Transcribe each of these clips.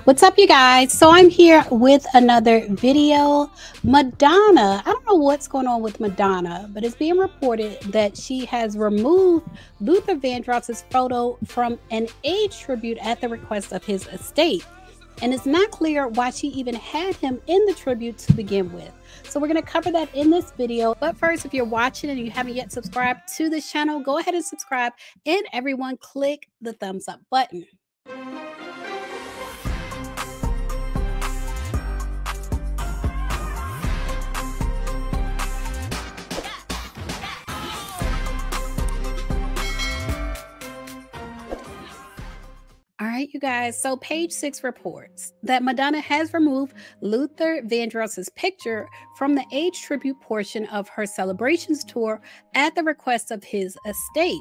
What's up, you guys? So I'm here with another video. Madonna, I don't know what's going on with Madonna, but it's being reported that she has removed Luther Vandross's photo from an age tribute at the request of his estate. And it's not clear why she even had him in the tribute to begin with. So we're going to cover that in this video. But first, if you're watching and you haven't yet subscribed to this channel, go ahead and subscribe, and everyone click the thumbs up button. All right, you guys. So Page Six reports that Madonna has removed Luther Vandross's picture from the age tribute portion of her celebrations tour at the request of his estate.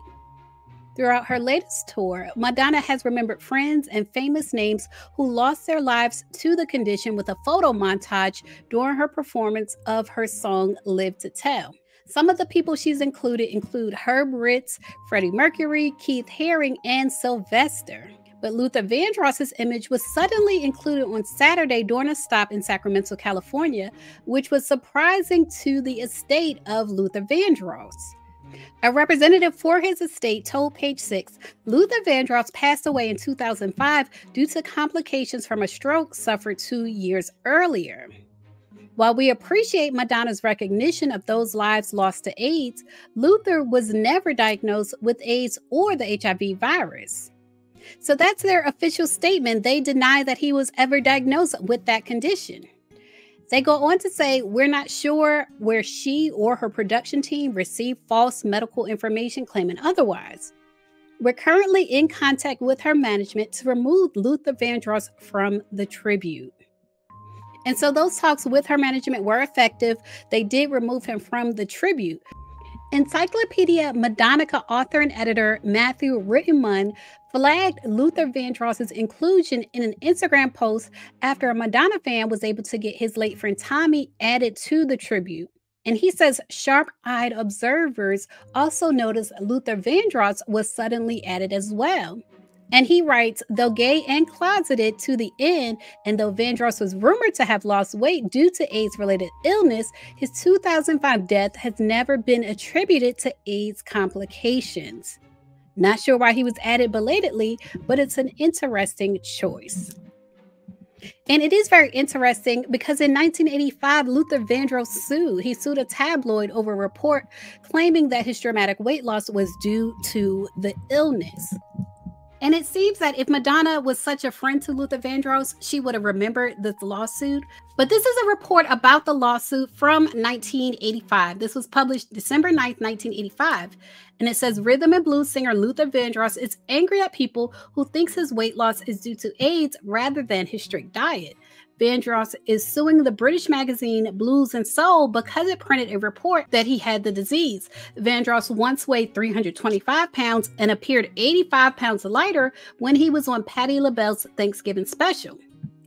Throughout her latest tour, Madonna has remembered friends and famous names who lost their lives to the condition with a photo montage during her performance of her song Live to Tell. Some of the people she's include Herb Ritts, Freddie Mercury, Keith Haring, and Sylvester. But Luther Vandross's image was suddenly included on Saturday during a stop in Sacramento, California, which was surprising to the estate of Luther Vandross. A representative for his estate told Page Six Luther Vandross passed away in 2005 due to complications from a stroke suffered 2 years earlier. While we appreciate Madonna's recognition of those lives lost to AIDS, Luther was never diagnosed with AIDS or the HIV virus. So that's their official statement. They deny that he was ever diagnosed with that condition. They go on to say, we're not sure where she or her production team received false medical information claiming otherwise. We're currently in contact with her management to remove Luther Vandross from the tribute. And so those talks with her management were effective. They did remove him from the tribute. Encyclopedia Madonnica author and editor Matthew Rittenman flagged Luther Vandross's inclusion in an Instagram post after a Madonna fan was able to get his late friend Tommy added to the tribute. And he says sharp-eyed observers also noticed Luther Vandross was suddenly added as well. And he writes, though gay and closeted to the end, and though Vandross was rumored to have lost weight due to AIDS-related illness, his 2005 death has never been attributed to AIDS complications. Not sure why he was added belatedly, but it's an interesting choice. And it is very interesting because in 1985, Luther Vandross sued. He sued a tabloid over a report claiming that his dramatic weight loss was due to the illness. And it seems that if Madonna was such a friend to Luther Vandross, she would have remembered this lawsuit. But this is a report about the lawsuit from 1985. This was published December 9th, 1985. And it says, rhythm and blues singer Luther Vandross is angry at people who thinks his weight loss is due to AIDS rather than his strict diet. Vandross is suing the British magazine Blues and Soul because it printed a report that he had the disease. Vandross once weighed 325 pounds and appeared 85 pounds lighter when he was on Patti LaBelle's Thanksgiving special.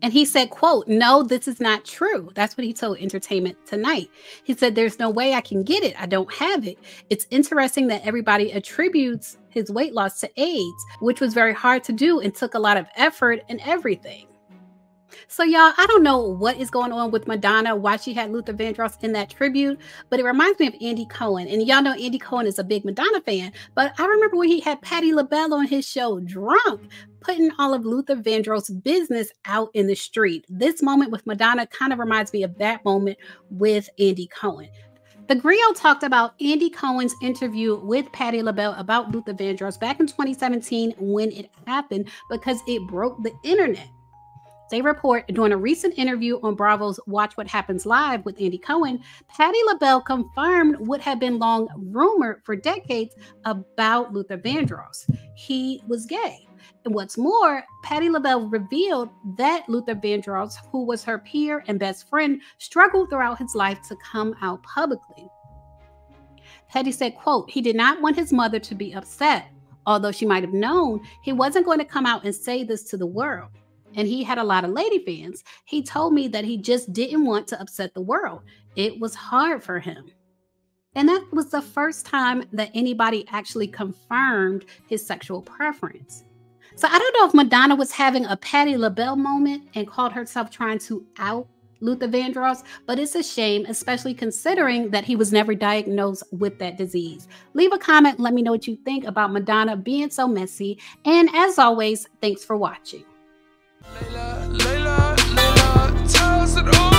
And he said, quote, no, this is not true. That's what he told Entertainment Tonight. He said, there's no way I can get it. I don't have it. It's interesting that everybody attributes his weight loss to AIDS, which was very hard to do and took a lot of effort and everything. So y'all, I don't know what is going on with Madonna, why she had Luther Vandross in that tribute, but it reminds me of Andy Cohen. And y'all know Andy Cohen is a big Madonna fan, but I remember when he had Patti LaBelle on his show, drunk, putting all of Luther Vandross' business out in the street. This moment with Madonna kind of reminds me of that moment with Andy Cohen. The Griot talked about Andy Cohen's interview with Patti LaBelle about Luther Vandross back in 2017 when it happened because it broke the internet. They report during a recent interview on Bravo's Watch What Happens Live with Andy Cohen, Patti LaBelle confirmed what had been long rumored for decades about Luther Vandross. He was gay. And what's more, Patti LaBelle revealed that Luther Vandross, who was her peer and best friend, struggled throughout his life to come out publicly. Patti said, quote, he did not want his mother to be upset. Although she might have known, he wasn't going to come out and say this to the world. And he had a lot of lady fans. He told me that he just didn't want to upset the world. It was hard for him. And that was the first time that anybody actually confirmed his sexual preference. So I don't know if Madonna was having a Patti LaBelle moment and called herself trying to out Luther Vandross, but it's a shame, especially considering that he was never diagnosed with that disease. Leave a comment, let me know what you think about Madonna being so messy, and as always, thanks for watching. Layla, Layla, Layla,